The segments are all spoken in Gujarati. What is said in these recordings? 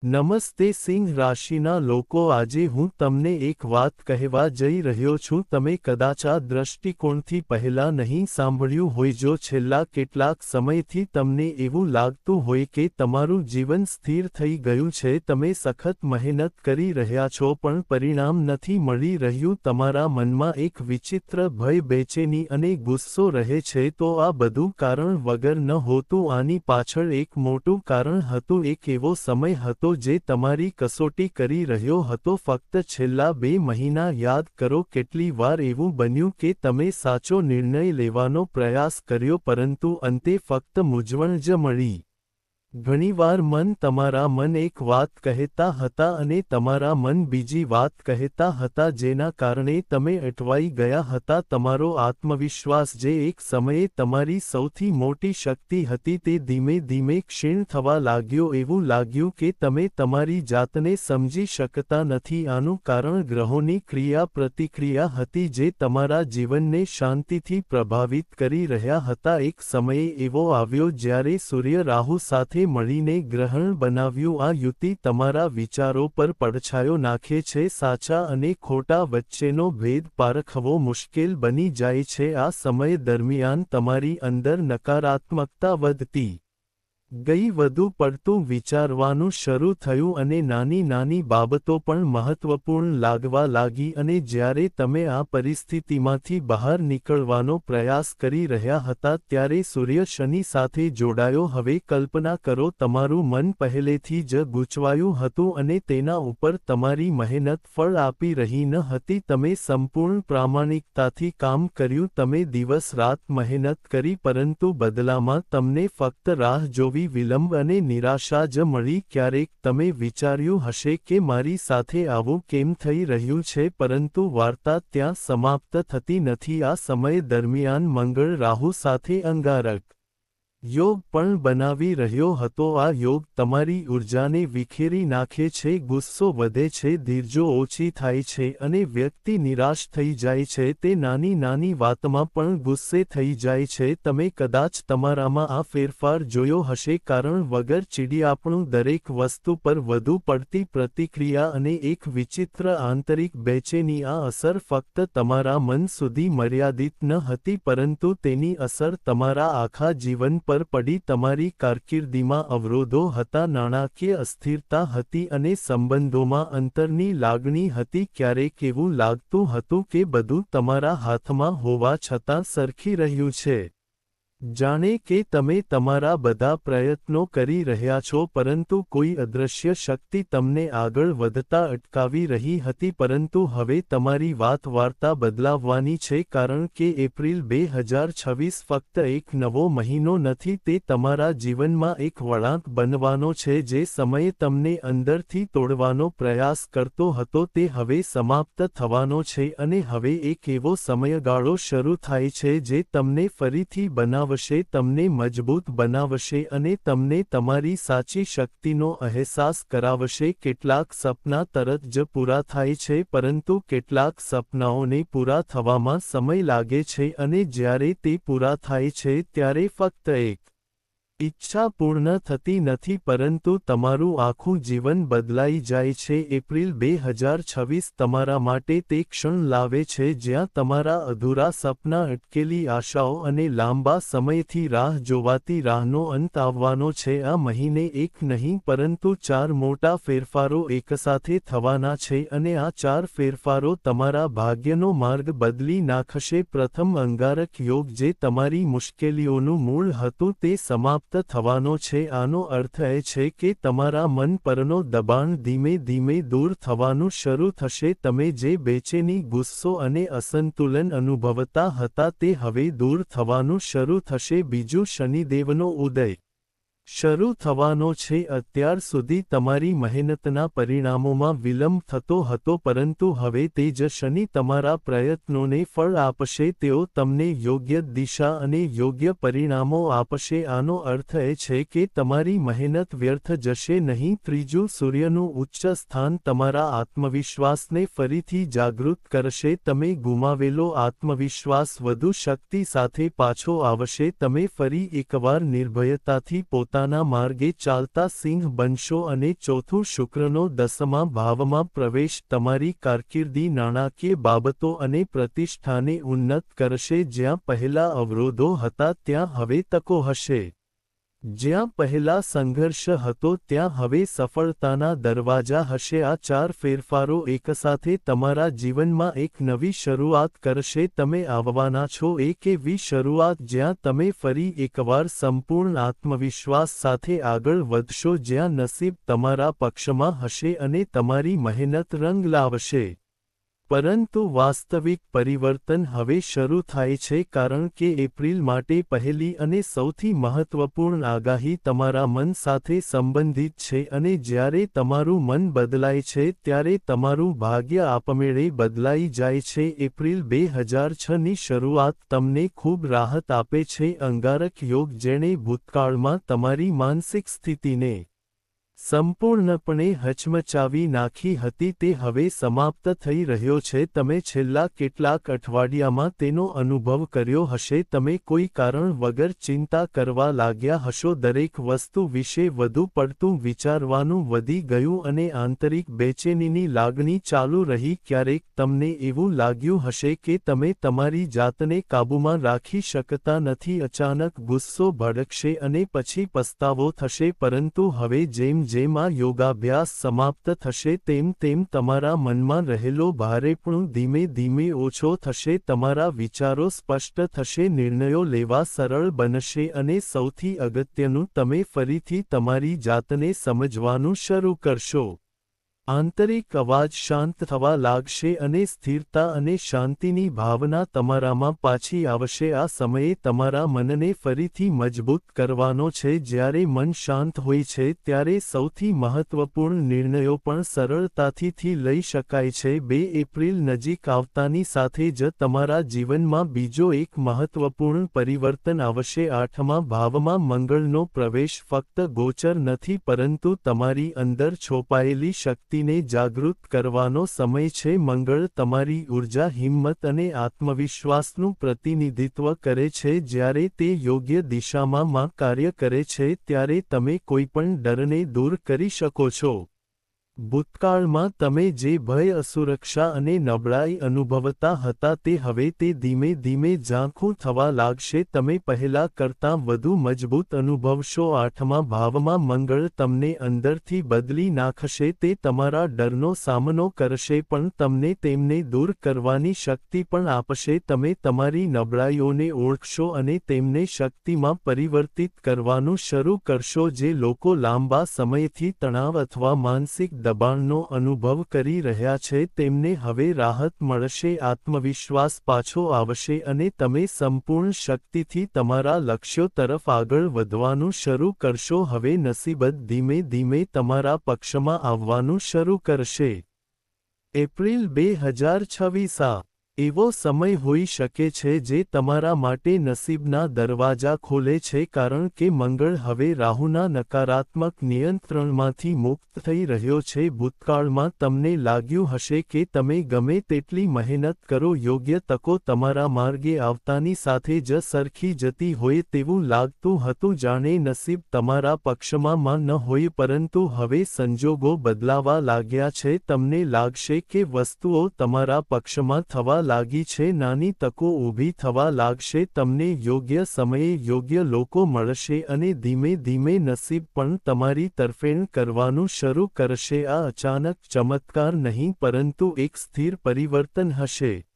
નમસ્તે સિંહ રાશિના લોકો, આજે હું તમને એક વાત કહેવા જઈ રહ્યો છું. તમે કદાચ આ દ્રષ્ટિકોણથી પહેલાં નહીં સાંભળ્યું હોય. જો છેલ્લા કેટલાક સમયથી તમને એવું લાગતું હોય કે તમારું જીવન સ્થિર થઈ ગયું છે, તમે સખત મહેનત કરી રહ્યા છો પણ પરિણામ નથી મળી રહ્યું, તમારા મનમાં એક વિચિત્ર ભય, બેચેની અને ગુસ્સો રહે છે, તો આ બધું કારણ વગર ન હોતું. આની પાછળ એક મોટું કારણ હતું. એક એવો સમય હતો જે તમારી કસોટી કરી રહ્યો હતો. ફક્ત છેલ્લા 2 મહિના યાદ કરો. કેટલી વાર એવું બન્યું કે તમે સાચો નિર્ણય લેવાનો પ્રયાસ કર્યો પરંતુ અંતે ફક્ત મૂંઝવણ જ મળી. ઘણીવાર તમારા મન એક વાત કહેતા હતા અને તમારા મન બીજી વાત કહેતા હતા, જેના કારણે તમે અટવાઈ ગયા હતા. તમારો આત્મવિશ્વાસ, જે એક સમયે તમારી સૌથી મોટી શક્તિ હતી, તે ધીમે ધીમે ક્ષીણ થવા લાગ્યો. એવું લાગ્યું કે તમે તમારી જાતને સમજી શકતા નથી. આનું કારણ ગ્રહોની ક્રિયા-પ્રતિક્રિયા હતી જે તમારા જીવનને શાંતિથી પ્રભાવિત કરી રહ્યા હતા. એક સમયે એવો આવ્યો જ્યારે સૂર્ય રાહુ સાથે મળીને ગ્રહણ બનાવ્યું. આ યુતિ તમારા વિચારો પર પડછાયો નાખે છે. સાચા અને ખોટા વચ્ચેનો ભેદ પારખવો મુશ્કેલ બની જાય છે. આ સમય દરમિયાન તમારી અંદર નકારાત્મકતા વધતી ગઈ, વધુ પડતું વિચારવાનું શરૂ થયું અને નાની નાની બાબતો પણ મહત્વપૂર્ણ લાગવા લાગી. અને જ્યારે તમે આ પરિસ્થિતિમાંથી બહાર નીકળવાનો પ્રયાસ કરી રહ્યા હતા ત્યારે સૂર્ય શનિ સાથે જોડાયો. હવે કલ્પના કરો, તમારું મન પહેલેથી જ ગૂંચવાયું હતું અને તેના ઉપર તમારી મહેનત ફળ આપી રહી ન હતી. તમે સંપૂર્ણ પ્રામાણિકતાથી કામ કર્યું, તમે દિવસ રાત મહેનત કરી, પરંતુ બદલામાં તમને ફક્ત રાહ જોવી, વિલંબ અને નિરાશા જ મળી. ક્યારેક તમે વિચાર્યું હશે કે મારી સાથે આવું કેમ થઈ રહ્યું છે, પરંતુ વાર્તા ત્યાં સમાપ્ત થતી નથી. આ સમય દરમિયાન મંગળ રાહુ સાથે અંગારક યોગ પણ બનાવી રહ્યો હતો. આ યોગ તમારી ઊર્જાને વિખેરી નાખે છે, ગુસ્સો વધે છે, ધીરજો ઓછી થાય છે અને વ્યક્તિ નિરાશ થઈ જાય છે. તે નાની નાની વાતમાં પણ ગુસ્સે થઈ જાય છે. તમે કદાચ તમારામાં આ ફેરફાર જોયો હશે. કારણ વગર ચીડિયાપણું, દરેક વસ્તુ પર વધુ પડતી પ્રતિક્રિયા અને એક વિચિત્ર આંતરિક બેચેની. આ અસર ફક્ત તમારા મન સુધી મર્યાદિત ન હતી, પરંતુ તેની અસર તમારા આખા જીવન પર પડી. તમારી કારકિર્દીમાં અવરોધો હતા, નાણાકીય અસ્થિરતા હતી અને સંબંધોમાં અંતરની લાગણી હતી. ક્યારેક એવું લાગતું હતું કે બધું તમારા હાથમાં હોવા છતાં સરકી રહ્યું છે. જાણે કે તમે તમારા બધા પ્રયત્નો કરી રહ્યા છો પરંતુ કોઈ અદૃશ્ય શક્તિ તમને આગળ વધતા અટકાવી રહી હતી. પરંતુ હવે તમારી વાર્તા બદલાવવાની છે, કારણ કે એપ્રિલ 2026 ફક્ત એક નવો મહિનો નથી, તે તમારા જીવનમાં એક વળાંક બનવાનો છે. જે સમયે તમને અંદરથી તોડવાનો પ્રયાસ કરતો હતો તે હવે સમાપ્ત થવાનો છે અને હવે એક એવો સમયગાળો શરૂ થાય છે જે તમને ફરીથી બનાવશે, તમને મજબૂત બનાવશે અને તમને તમારી સાચી શક્તિનો અહેસાસ કરાવશે. કેટલાક સપના તરત જ પૂરા થાય છે, પરંતુ કેટલાક સપનાઓને પૂરા થવામાં સમય લાગે છે અને જ્યારે તે પૂરા થાય છે ત્યારે ફક્ત એક ઈચ્છા પૂર્ણ થતી નથી, પરંતુ તમારું આખું જીવન બદલાઈ જાય છે. એપ્રિલ 2026 તમારા માટે તે ક્ષણ લાવે છે જ્યાં તમારા અધૂરા સપના, અટકેલી આશાઓ અને લાંબા સમયથી રાહ જોવાતી રાહનો અંત આવવાનો છે. આ મહિને એક નહીં પરંતુ 4 મોટા ફેરફારો એકસાથે થવાના છે અને આ 4 ફેરફારો તમારા ભાગ્યનો માર્ગ બદલી નાખશે. પ્રથમ, અંગારક યોગ, જે તમારી મુશ્કેલીઓનું મૂળ હતું, તે સમાપ્ત થવાનો છે. આનો અર્થ એ છે કે તમારા મન પરનો દબાણ ધીમે ધીમે દૂર થવાનું શરૂ થશે. તમે જે બેચેની, ગુસ્સો અને અસંતુલન અનુભવતા હતા તે હવે દૂર થવાનું શરૂ થશે. બીજું, શનિદેવનો ઉદય શરૂ થવાનો છે. અત્યાર સુધી તમારી મહેનતના પરિણામોમાં વિલંબ થતો હતો, પરંતુ હવે તે જ શનિ તમારા પ્રયત્નોને ફળ આપશે. તેઓ તમને યોગ્ય દિશા અને યોગ્ય પરિણામો આપશે. આનો અર્થ એ છે કે તમારી મહેનત વ્યર્થ જશે નહીં. ત્રીજું, સૂર્યનું ઉચ્ચ સ્થાન તમારા આત્મવિશ્વાસને ફરીથી જાગૃત કરશે. તમે ગુમાવેલો આત્મવિશ્વાસ વધુ શક્તિ સાથે પાછો આવશે. તમે ફરી એકવાર નિર્ભયતાથી પોતાના પોતાના માર્ગે ચાલતા સિંહ બનશો અને ચોથું શુક્રનો 10મા ભાવમાં પ્રવેશ તમારી કારકિર્દી નાણાકીય બાબતો અને પ્રતિષ્ઠાને ઉન્નત કરશે જ્યાં પહેલા અવરોધો હતા ત્યાં હવે તકો હશે જ્યાં પહેલા સંઘર્ષ હતો ત્યાં હવે સફળતાના દરવાજા હશે આ 4 ફેરફારો એકસાથે તમારા જીવનમાં એક નવી શરૂઆત કરશે તમે આવવાના છો એક એવી શરૂઆત જ્યાં તમે ફરી એકવાર સંપૂર્ણ આત્મવિશ્વાસ સાથે આગળ વધશો જ્યાં નસીબ તમારા પક્ષમાં હશે અને તમારી મહેનત રંગ લાવશે પરંતુ વાસ્તવિક પરિવર્તન હવે શરૂ થાય છે કારણ કે એપ્રિલ માટે પહેલી અને સૌથી મહત્વપૂર્ણ આગાહી તમારા મન સાથે સંબંધિત છે અને જ્યારે તમારું મન બદલાય છે ત્યારે તમારું ભાગ્ય આપમેળે બદલાઈ જાય છે એપ્રિલ 2006ની શરૂઆત તમને ખૂબ રાહત આપે છે અંગારક યોગ જેણે ભૂતકાળમાં તમારી માનસિક સ્થિતિને સંપૂર્ણપણે હચમચાવી નાખી હતી તે હવે સમાપ્ત થઈ રહ્યો છે તમે છેલ્લા કેટલાક અઠવાડિયામાં તેનો અનુભવ કર્યો હશે તમે કોઈ કારણ વગર ચિંતા કરવા લાગ્યા હશો દરેક વસ્તુ વિશે વધુ પડતું વિચારવાનું વધી ગયું અને આંતરિક બેચેનીની લાગણી ચાલુ રહી ક્યારેક તમને એવું લાગ્યું હશે કે તમે તમારી જાતને કાબૂમાં રાખી શકતા નથી અચાનક ગુસ્સો ભડકશે અને પછી પસ્તાવો થશે પરંતુ હવે જેમ આ યોગાભ્યાસ સમાપ્ત થશે તેમ તમારા મનમાં રહેલો ભારેપણું ધીમે ધીમે ઓછો થશે તમારા વિચારો સ્પષ્ટ થશે નિર્ણયો લેવા સરળ બનશે અને સૌથી અગત્યનું તમે ફરીથી તમારી જાતને સમજવાનું શરૂ કરશો આંતરિક અવાજ શાંત થવા લાગશે અને સ્થિરતા અને શાંતિની ભાવના તમારામાં પાછી આવશે આ સમયે તમારા મનને ફરીથી મજબૂત કરવાનો છે જ્યારે મન શાંત હોય છે ત્યારે સૌથી મહત્વપૂર્ણ નિર્ણયો પણ સરળતાથી લઈ શકાય છે 2 એપ્રિલ નજીક આવતાની સાથે જ તમારા જીવનમાં બીજો એક મહત્વપૂર્ણ પરિવર્તન આવશે 8મા ભાવમાં મંગળનો પ્રવેશ ફક્ત ગોચર નથી પરંતુ તમારી અંદર છોપાયેલી શક્તિ ને જાગૃત કરવાનો સમય છે મંગળ તમારી ઊર્જા હિંમત અને આત્મવિશ્વાસનું પ્રતિનિધિત્વ કરે છે જ્યારે તે યોગ્ય દિશામાં કાર્ય કરે છે ત્યારે તમે કોઈપણ ડરને દૂર કરી શકો છો ભૂતકાળમાં તમે જે ભય અસુરક્ષા અને નબળાઈ અનુભવતા હતા તે હવે તે ધીમે ધીમે ઝાંખું થવા લાગશે તમે પહેલા કરતાં વધુ મજબૂત અનુભવશો 8મા ભાવમાં મંગળ તમને અંદરથી બદલી નાખશે તે તમારા ડરનો સામનો કરશે પણ તમને તેમને દૂર કરવાની શક્તિ પણ આપશે તમે તમારી નબળાઈઓને ઓળખશો અને તેમને શક્તિમાં પરિવર્તિત કરવાનું શરૂ કરશો જે લોકો લાંબા સમયથી તણાવ અથવા માનસિક દબાણનો અનુભવ કરી રહ્યા છે તેમને હવે રાહત મળશે આત્મવિશ્વાસ પાછો આવશે અને તમે સંપૂર્ણ શક્તિથી તમારા લક્ષ્યો તરફ આગળ વધવાનું શરૂ કરશો હવે નસીબત ધીમે ધીમે તમારા પક્ષમાં આવવાનું શરૂ કરશે એપ્રિલ 2026 એવો સમય હોઈ શકે છે જે તમારા માટે નસીબના દરવાજા ખોલે છે કારણ કે મંગળ હવે રાહુના નકારાત્મક નિયંત્રણમાંથી મુક્ત થઈ રહ્યો છે ભૂતકાળમાં તમને લાગ્યું હશે કે તમે ગમે તેટલી મહેનત કરો યોગ્ય તકો તમારા માર્ગે આવતાની સાથે જ સરખી જતી હોય તેવું લાગતું હતું જાણે નસીબ તમારા પક્ષમાં ન હોય પરંતુ હવે સંજોગો બદલાવા લાગ્યા છે તમને લાગશે કે વસ્તુઓ તમારા પક્ષમાં થવા લાગી છે નાની તકો ઊભી થવા લાગશે તમને યોગ્ય સમયે યોગ્ય લોકો મળશે અને ધીમે ધીમે નસીબ પણ તમારી તરફેણ કરવાનું શરૂ કરશે આ અચાનક ચમત્કાર નહીં પરંતુ એક સ્થિર પરિવર્તન હશે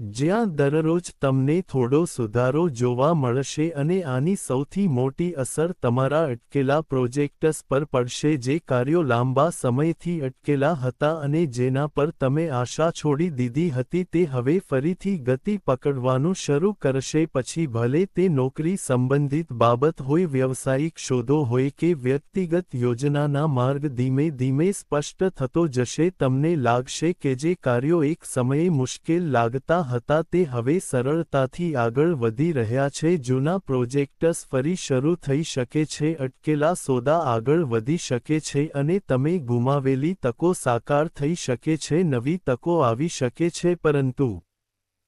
જ્યાં દરરોજ તમને થોડો સુધારો જોવા મળશે અને આની સૌથી મોટી અસર તમારા અટકેલા પ્રોજેક્ટ્સ પર પડશે જે કાર્યો લાંબા સમયથી અટકેલા હતા અને જેના પર તમે આશા છોડી દીધી હતી તે હવે ફરીથી ગતિ પકડવાનું શરૂ કરશે પછી ભલે તે નોકરી સંબંધિત બાબત હોય વ્યવસાયિક શોધો હોય કે વ્યક્તિગત યોજનાના માર્ગ ધીમે ધીમે સ્પષ્ટ થતો જશે તમને લાગશે કે જે કાર્યો એક સમયે મુશ્કેલ લાગતા હતા તે હવે સરળતાથી આગળ વધી રહ્યા છે જૂના પ્રોજેક્ટ્સ ફરી શરૂ થઈ શકે છે અટકેલા સોદા આગળ વધી શકે છે અને તમે ગુમાવેલી તકો સાકાર થઈ શકે છે નવી તકો આવી શકે છે પરંતુ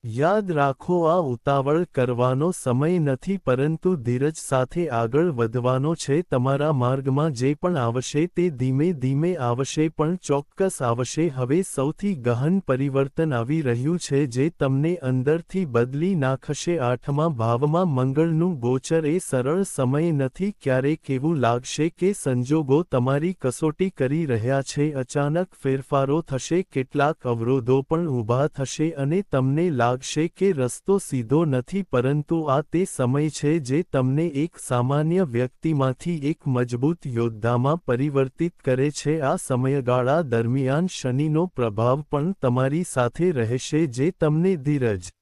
યાદ રાખો, આ ઉતાવળ કરવાનો સમય નથી પરંતુ ધીરજ સાથે આગળ વધવાનો છે. તમારા માર્ગમાં જે પણ આવશે તે ધીમે ધીમે આવશે પણ ચોક્કસ આવશે. હવે સૌથી ગહન પરિવર્તન આવી રહ્યું છે જે તમને અંદરથી બદલી નાખશે. આઠમા ભાવમાં મંગળનું ગોચર એ સરળ સમય નથી. ક્યારેક એવું લાગશે કે સંજોગો તમારી કસોટી કરી રહ્યા છે. અચાનક ફેરફારો થશે, કેટલાક અવરોધો પણ ઊભા થશે અને તમને લાગશે કે રસ્તો સીધો નથી. પરંતુ આ તે સમય છે જે તમને એક સામાન્ય વ્યક્તિમાંથી એક મજબૂત યોદ્ધામાં પરિવર્તિત કરે છે. આ સમયગાળા દરમિયાન શનિનો પ્રભાવ પણ તમારી સાથે રહેશે જે તમને ધીરજ,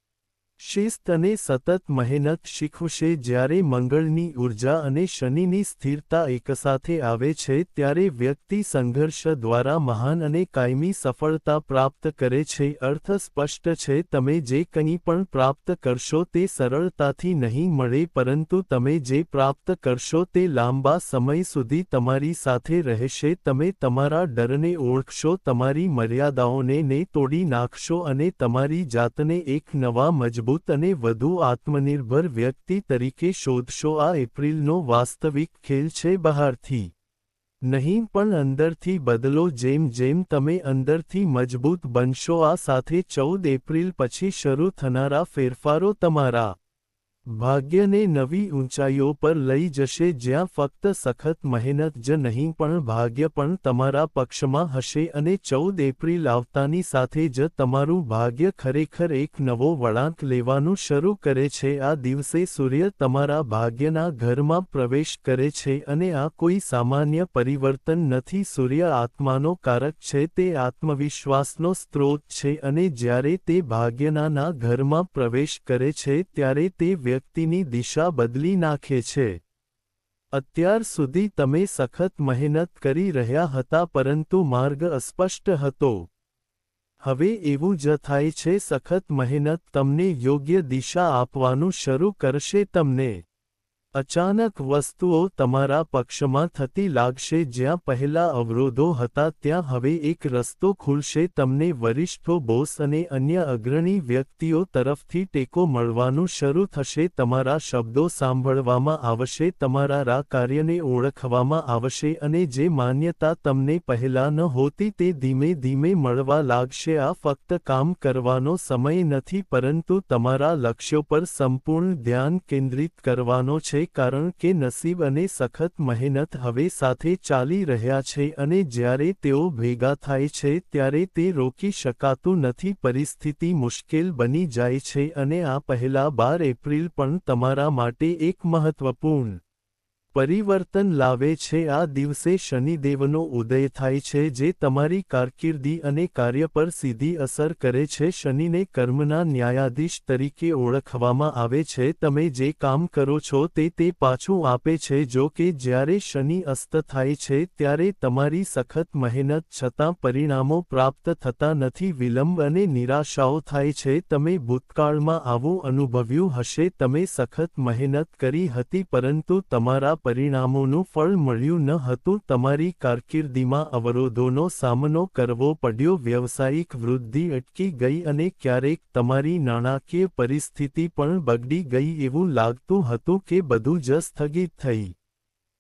શિસ્ત અને સતત મહેનત શીખવશે. જ્યારે મંગળની ઊર્જા અને શનિની સ્થિરતા એકસાથે આવે છે ત્યારે વ્યક્તિ સંઘર્ષ દ્વારા મહાન અને કાયમી સફળતા પ્રાપ્ત કરે છે. અર્થ સ્પષ્ટ છે, તમે જે કંઈ પણ પ્રાપ્ત કરશો તે સરળતાથી નહીં મળે પરંતુ તમે જે પ્રાપ્ત કરશો તે લાંબા સમય સુધી તમારી સાથે રહેશે. તમે તમારા ડરને ઓળખશો, તમારી મર્યાદાઓને તોડી નાખશો અને તમારી જાતને એક નવા મજબૂત અને વધુ આત્મનિર્ભર વ્યક્તિ તરીકે શોધશો. આ એપ્રિલનો વાસ્તવિક ખેલ છે, બહારથી નહીં પણ અંદરથી બદલો. જેમ જેમ તમે અંદરથી મજબૂત બનશો, આ સાથે 14 એપ્રિલ પછી શરૂ થનારા ફેરફારો તમારા ભાગ્યને નવી ઊંચાઈઓ પર લઈ જશે, જ્યાં ફક્ત સખત મહેનત જ નહીં પણ ભાગ્ય પણ તમારા પક્ષમાં હશે. અને 14 એપ્રિલ આવતાની સાથે જ તમારું ભાગ્ય ખરેખર એક નવો વળાંક લેવાનું શરૂ કરે છે. આ દિવસે સૂર્ય તમારા ભાગ્યના ઘરમાં પ્રવેશ કરે છે અને આ કોઈ સામાન્ય પરિવર્તન નથી. સૂર્ય આત્માનો કારક છે, તે આત્મવિશ્વાસનો સ્ત્રોત છે અને જ્યારે તે ભાગ્યના ઘરમાં પ્રવેશ કરે છે ત્યારે તે વ્યક્તિની દિશા બદલી નાખે છે. અત્યાર સુધી તમે સખત મહેનત કરી રહ્યા હતા પરંતુ માર્ગ અસ્પષ્ટ હતો. હવે એવું જ થાય છે. સખત મહેનત તમને યોગ્ય દિશા આપવાનું શરૂ કરશે. તમને અચાનક વસ્તુઓ તમારા પક્ષમાં થતી લાગશે. જ્યાં પહેલા અવરોધો હતા ત્યાં હવે એક રસ્તો ખુલશે. તમને વરિષ્ઠો, બોસ અને અન્ય અગ્રણી વ્યક્તિઓ તરફથી ટેકો મળવાનું શરૂ થશે. તમારા શબ્દો સાંભળવામાં આવશે, તમારા કાર્યને ઓળખવામાં આવશે અને જે માન્યતા તમને પહેલા નહોતી તે ધીમે ધીમે મળવા લાગશે. આ ફક્ત કામ કરવાનો સમય નથી પરંતુ તમારા લક્ષ્યો પર સંપૂર્ણ ધ્યાન કેન્દ્રિત કરવાનો છે. કારણ કે નસીબ અને સખત મહેનત હવે સાથે ચાલી રહ્યા છે અને જ્યારે તેઓ ભેગા થાય છે ત્યારે તે રોકી શકાતું નથી. પરિસ્થિતિ મુશ્કેલ બની જાય છે અને આ પહેલા 12 એપ્રિલ પણ તમારા માટે એક મહત્વપૂર્ણ પરિવર્તન લાવે છે. આ દિવસે શનિદેવનો ઉદય થાય છે જે તમારી કારકિર્દી અને કાર્ય પર સીધી અસર કરે છે. શનિને કર્મના ન્યાયાધીશ તરીકે ઓળખવામાં આવે છે. તમે જે કામ કરો છો તે પાછું આપે છે. જો કે જ્યારે શનિ અસ્ત થાય છે ત્યારે તમારી સખત મહેનત છતાં પરિણામો પ્રાપ્ત થતા નથી. વિલંબ અને નિરાશાઓ થાય છે. તમે ભૂતકાળમાં આવું અનુભવ્યું હશે. તમે સખત મહેનત કરી હતી પરંતુ તમારા પરિણામોનું ફળ મળ્યું ન હતું. તમારી કારકિર્દીમાં અવરોધોનો સામનો કરવો પડ્યો, વ્યવસાયિક વૃદ્ધિ અટકી ગઈ અને ક્યારેક તમારી નાણાકીય પરિસ્થિતિ પણ બગડી ગઈ. એવું લાગતું હતું કે બધું જ સ્થગિત થઈ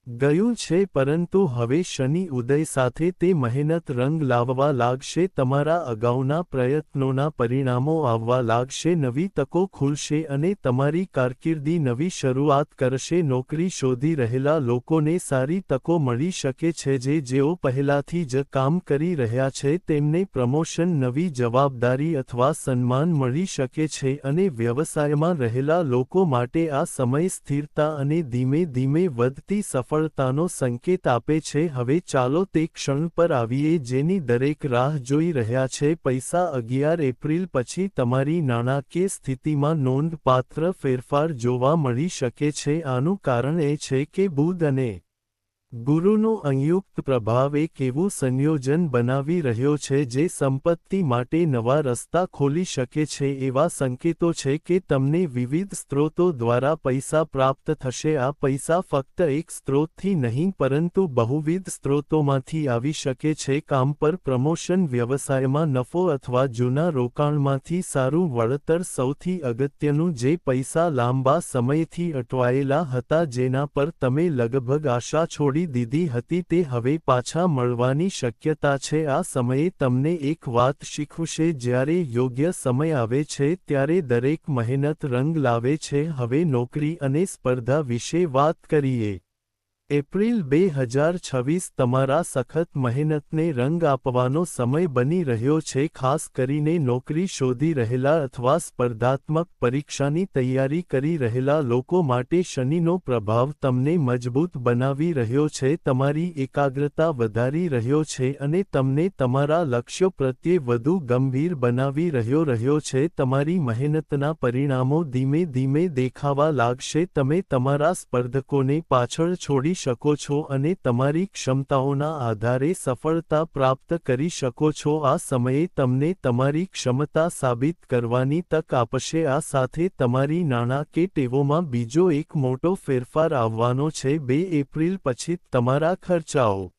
ગયું છે પરંતુ હવે શનિ ઉદય સાથે તે મહેનત રંગ લાવવા લાગશે. તમારા અગાઉના પ્રયત્નોના પરિણામો આવવા લાગશે. નવી તકો ખુલશે અને તમારી કારકિર્દી નવી શરૂઆત કરશે. નોકરી શોધી રહેલા લોકોને સારી તકો મળી શકે છે. જેઓ પહેલાથી જ કામ કરી રહ્યા છે તેમને પ્રમોશન, નવી જવાબદારી અથવા સન્માન મળી શકે છે અને વ્યવસાયમાં રહેલા લોકો માટે આ સમય સ્થિરતા અને ધીમે ધીમે વધતી સફળતાનો સંકેત આપે છે. હવે ચાલો તે ક્ષણ પર આવીએ જેની દરેક રાહ જોઈ રહ્યા છે. પૈસા. 11 એપ્રિલ પછી તમારી નાણાકીય સ્થિતિમાં નોંધપાત્ર ફેરફાર જોવા મળી શકે છે. આનું કારણ એ છે કે બુધ અને ગુરુનો સંયુક્ત પ્રભાવ એક એવું સંયોજન બનાવી રહ્યો છે જે સંપત્તિ માટે નવા રસ્તા ખોલી શકે છે. એવા સંકેતો છે કે તમને વિવિધ સ્ત્રોતો દ્વારા પૈસા પ્રાપ્ત થશે. આ પૈસા ફક્ત એક સ્ત્રોતથી નહીં પરંતુ બહુવિધ સ્ત્રોતોમાંથી આવી શકે છે. કામ પર પ્રમોશન, વ્યવસાયમાં નફો અથવા જૂના રોકાણમાંથી સારું વળતર. સૌથી અગત્યનું, જે પૈસા લાંબા સમયથી અટવાયેલા હતા, જેના પર તમે લગભગ આશા છોડી દીધી હતી, તે હવે પાછા મળવાની શક્યતા છે. આ સમયે તમને એક વાત શીખવશે: જ્યારે યોગ્ય સમય આવે છે ત્યારે દરેક મહેનત રંગ લાવે છે. હવે નોકરી અને સ્પર્ધા વિશે વાત કરીએ. એપ્રિલ 2026 તમારા સખત મહેનતને રંગ આપવાનો સમય બની રહ્યો છે. ખાસ કરીને નોકરી શોધી રહેલા અથવા સ્પર્ધાત્મક પરીક્ષાની તૈયારી કરી રહેલા લોકો માટે શનિનો પ્રભાવ તમને મજબૂત બનાવી રહ્યો છે, તમારી એકાગ્રતા વધારી રહ્યો છે અને તમને તમારા લક્ષ્યો પ્રત્યે વધુ ગંભીર બનાવી રહ્યો છે. તમારી મહેનતના પરિણામો ધીમે ધીમે દેખાવા લાગશે. તમે તમારા સ્પર્ધકોને પાછળ છોડી શકો છો અને તમારી ક્ષમતાઓના આધારે સફળતા પ્રાપ્ત કરી શકો છો. આ સમયે તમને તમારી ક્ષમતા સાબિત કરવાની તક આપશે. આ સાથે તમારી નાણાં કે ટેવોમાં બીજો એક મોટો ફેરફાર આવવાનો છે. 2 એપ્રિલ પછી તમારા ખર્ચાઓ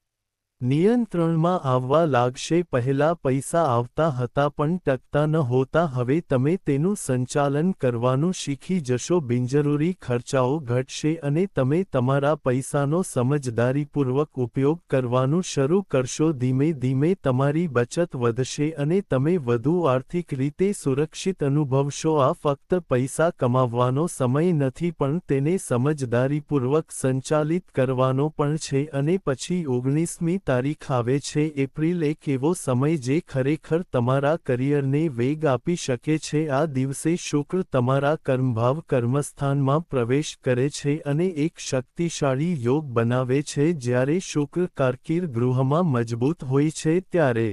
નિયંત્રણમાં આવવા લાગશે. પહેલા પૈસા આવતા હતા પણ ટકતા નહોતા. હવે તમે તેનું સંચાલન કરવાનું શીખી જશો. બિનજરૂરી ખર્ચાઓ ઘટશે અને તમે તમારા પૈસાનો સમજદારીપૂર્વક ઉપયોગ કરવાનું શરૂ કરશો. ધીમે ધીમે તમારી બચત વધશે અને તમે વધુ આર્થિક રીતે સુરક્ષિત અનુભવશો. આ ફક્ત પૈસા કમાવવાનો સમય નથી પણ તેને સમજદારીપૂર્વક સંચાલિત કરવાનો પણ છે. અને પછી 19મી તારીખ આવે છે એપ્રિલ, એક એવો સમય જે ખરેખર તમારા કરિયરને વેગ આપી શકે છે. આ દિવસે શુક્ર તમારા કર્મભાવ કર્મસ્થાનમાં પ્રવેશ કરે છે અને એક શક્તિશાળી યોગ બનાવે છે. જ્યારે શુક્ર કારકિર્દ ગૃહમાં મજબૂત હોય છે ત્યારે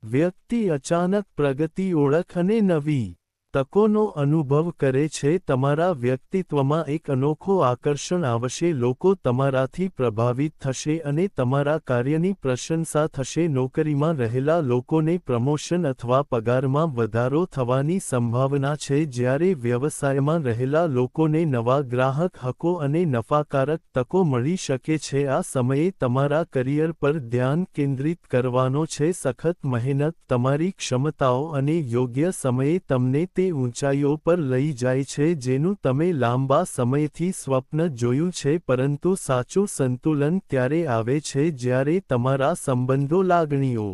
વ્યક્તિ અચાનક પ્રગતિ, ઓળખ અને નવી તકોનો અનુભવ કરે છે. તમારા વ્યક્તિત્વમાં એક અનોખો આકર્ષણ આવશે. લોકો તમારાથી પ્રભાવિત થશે અને તમારા કાર્યની પ્રશંસા થશે. નોકરીમાં રહેલા લોકોને પ્રમોશન અથવા પગારમાં વધારો થવાની સંભાવના છે, જ્યારે વ્યવસાયમાં રહેલા લોકોને નવા ગ્રાહક હકો અને નફાકારક તકો મળી શકે છે. આ સમયે તમારા કરિયર પર ધ્યાન કેન્દ્રિત કરવાનો છે. સખત મહેનત, તમારી ક્ષમતાઓ અને યોગ્ય સમયે તમને તે ઊંચાઈઓ પર લઈ જાય છે જેનું તમે લાંબા સમયથી સ્વપ્ન જોયું છે. પરંતુ સાચું સંતુલન ત્યારે આવે છે જ્યારે તમારા સંબંધો, લાગણીઓ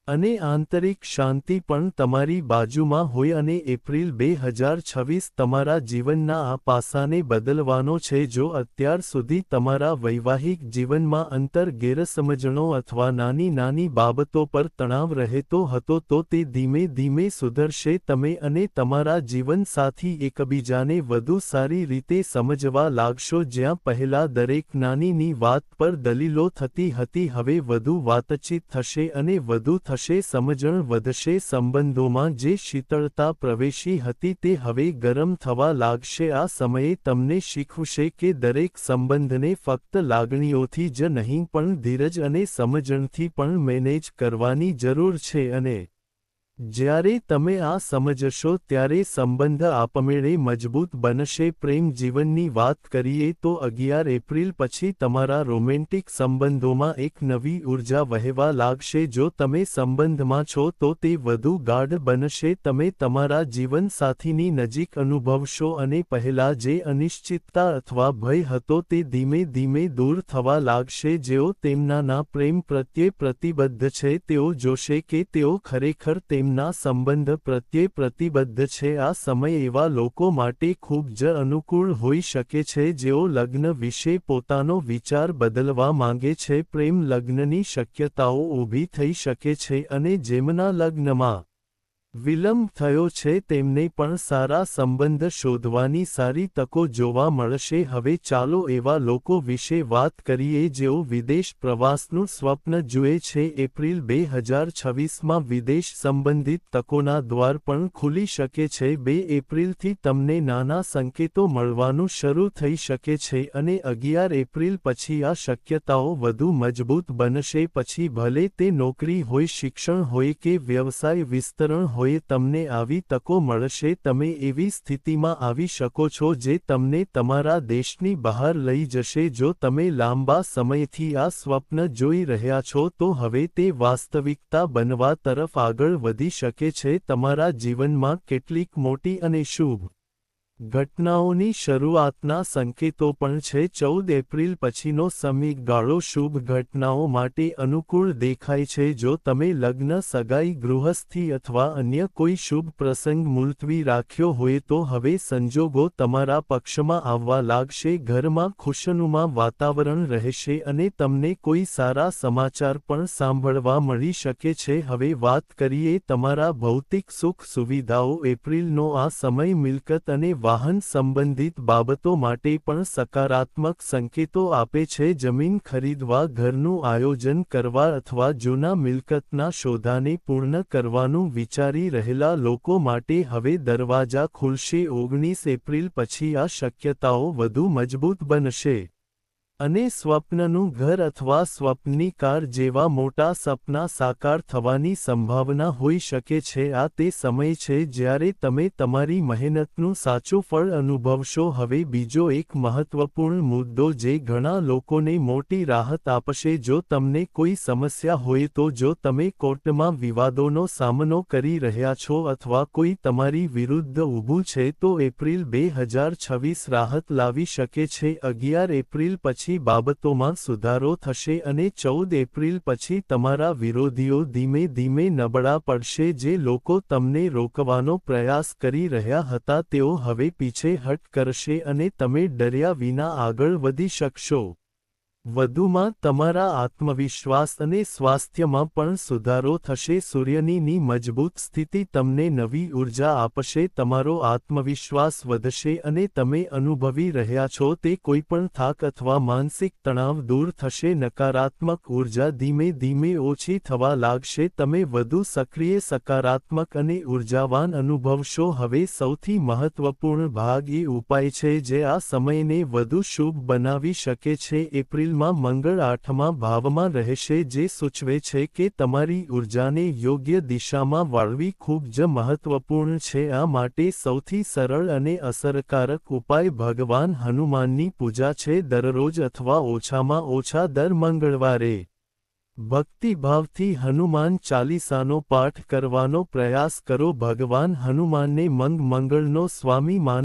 અને આંતરિક શાંતિ પણ તમારી બાજુમાં હોય. અને એપ્રિલ 2026 તમારા જીવનના આ પાસાને બદલવાનો છે. જો અત્યાર સુધી તમારા વૈવાહિક જીવનમાં અંતર, ગેરસમજણો અથવા નાની નાની બાબતો પર તણાવ રહેતો હતો તો તે ધીમે ધીમે સુધરશે. તમે અને તમારા જીવનસાથી એકબીજાને વધુ સારી રીતે સમજવા લાગશો. જ્યાં પહેલા દરેક નાનીની વાત પર દલીલો થતી હતી, હવે વધુ વાતચીત થશે અને વધુ સમજણ વધશે. સંબંધોમાં જે શીતળતા પ્રવેશી હતી તે હવે ગરમ થવા લાગશે. આ સમયે તમને શીખવશે કે દરેક સંબંધને ફક્ત લાગણીઓથી જ નહીં પણ ધીરજ અને સમજણથી પણ મેનેજ કરવાની જરૂર છે. અને જ્યારે તમે આ સમજશો ત્યારે સંબંધ આપમેળે મજબૂત બનશે. પ્રેમ જીવનની વાત કરીએ તો 11 એપ્રિલ પછી તમારા રોમેન્ટિક સંબંધોમાં એક નવી ઊર્જા વહેવા લાગશે. જો તમે સંબંધમાં છો તો તે વધુ ગાઢ બનશે. તમે તમારા જીવનસાથીની નજીક અનુભવશો અને પહેલા જે અનિશ્ચિતતા અથવા ભય હતો તે ધીમે ધીમે દૂર થવા લાગશે. જેઓ તેમના પ્રેમ પ્રત્યે પ્રતિબદ્ધ છે તેઓ જોશે કે તેઓ ખરેખર તેમના સંબંધ પ્રત્યે પ્રતિબદ્ધ છે. આ સમય એવા લોકો માટે ખૂબ જ અનુકૂળ હોઈ શકે છે જેઓ લગ્ન વિશે પોતાનો વિચાર બદલવા માંગે છે. પ્રેમ લગ્નની શક્યતાઓ ઊભી થઈ શકે છે અને જેમના લગ્નમાં વિલંબ થયો છે તેમને પણ સારા સંબંધ શોધવાની સારી તકો જોવા મળશે. હવે ચાલો એવા લોકો વિશે વાત કરીએ જેઓ વિદેશ પ્રવાસનું સ્વપ્ન જુએ છે. એપ્રિલ 2026માં વિદેશ સંબંધિત તકોના દ્વાર પણ ખુલી શકે છે. 2 એપ્રિલથી તમને નાના સંકેતો મળવાનું શરૂ થઈ શકે છે અને 11 એપ્રિલ પછી આ શક્યતાઓ વધુ મજબૂત બનશે. પછી ભલે તે નોકરી હોય, શિક્ષણ હોય કે વ્યવસાય વિસ્તરણ હોય, તમને આવી તકો મળશે. તમે એવી સ્થિતિમાં આવી શકો છો જે તમને તમારા દેશની બહાર લઈ જશે. જો તમે લાંબા સમયથી આ સ્વપ્ન જોઈ રહ્યા છો તો હવે તે વાસ્તવિકતા બનવા તરફ આગળ વધી શકે છે. તમારા જીવનમાં કેટલીક મોટી અને શુભ ઘટનાઓની શરૂઆતના સંકેતો પણ છે. 14 એપ્રિલ પછીનો સમયગાળો શુભ ઘટનાઓ માટે અનુકૂળ દેખાય છે. જો તમે લગ્ન, સગાઈ, ગૃહસ્થી અથવા અન્ય કોઈ શુભ પ્રસંગ મુલતવી રાખ્યો હોય તો હવે સંજોગો તમારા પક્ષમાં આવવા લાગશે. ઘરમાં ખુશનુમા વાતાવરણ રહેશે અને તમને કોઈ સારા સમાચાર પણ સાંભળવા મળી શકે છે. હવે વાત કરીએ તમારા ભૌતિક સુખ સુવિધાઓ. એપ્રિલનો આ સમય મિલકત અને વાહન સંબંધિત બાબતો માટે પણ સકારાત્મક સંકેતો આપે છે. જમીન ખરીદવા, ઘરનું આયોજન કરવા અથવા જૂના મિલકતના સોદાને પૂર્ણ કરવાનું વિચારી રહેલા લોકો માટે હવે દરવાજા ખુલશે. 19 એપ્રિલ પછી આ શક્યતાઓ વધુ મજબૂત બનશે અને સ્વપ્નનું ઘર અથવા સ્વપ્નની કાર જેવા મોટા સપના સાકાર થવાની સંભાવના હોઈ શકે છે. આ તે સમય છે જ્યારે તમે તમારી મહેનતનું સાચું ફળ અનુભવશો. હવે બીજો એક મહત્વપૂર્ણ મુદ્દો જે ઘણા લોકોને મોટી રાહત આપશે. જો તમને કોઈ સમસ્યા હોય તો જો તમે કોર્ટમાં વિવાદોનો સામનો કરી રહ્યા છો અથવા કોઈ તમારી વિરુદ્ધ ઊભું છે તો એપ્રિલ 2026 રાહત લાવી શકે છે. 11 એપ્રિલ પછી બાબતોમાં સુધારો થશે અને 14 એપ્રિલ પછી તમારા વિરોધીઓ ધીમે ધીમે નબળા પડશે. જે લોકો તમને રોકવાનો પ્રયાસ કરી રહ્યા હતા તેઓ હવે પીછેહઠ કરશે અને તમે ડર્યા વિના આગળ વધી શકશો. વધુમાં તમારા આત્મવિશ્વાસ અને સ્વાસ્થ્યમાં પણ સુધારો થશે. સૂર્યની મજબૂત સ્થિતિ તમને નવી ઉર્જા આપશે. તમારો આત્મવિશ્વાસ વધશે અને તમે અનુભવી રહ્યા છો તે કોઈપણ થાક અથવા માનસિક તણાવ દૂર થશે. નકારાત્મક ઉર્જા ધીમે ધીમે ઓછી થવા લાગશે. તમે વધુ સક્રિય, સકારાત્મક અને ઉર્જાવાન અનુભવશો. હવે સૌથી મહત્વપૂર્ણ ભાગ એ ઉપાય છે જે આ સમયને વધુ શુભ બનાવી શકે છે. એપ્રિલ માં મંગળ 8મા ભાવમાં રહેશે જે સૂચવે છે કે તમારી ઉર્જાને યોગ્ય દિશામાં વાળવી ખૂબ જ મહત્વપૂર્ણ છે. આ માટે સૌથી સરળ અને અસરકારક ઉપાય ભગવાન હનુમાનની પૂજા છે. દરરોજ અથવા ઓછામાં ઓછા દર મંગળવારે ભક્તિભાવથી હનુમાન ચાલીસાનો પાઠ કરવાનો પ્રયાસ કરો. ભગવાન હનુમાનને મંગળનો સ્વામી માન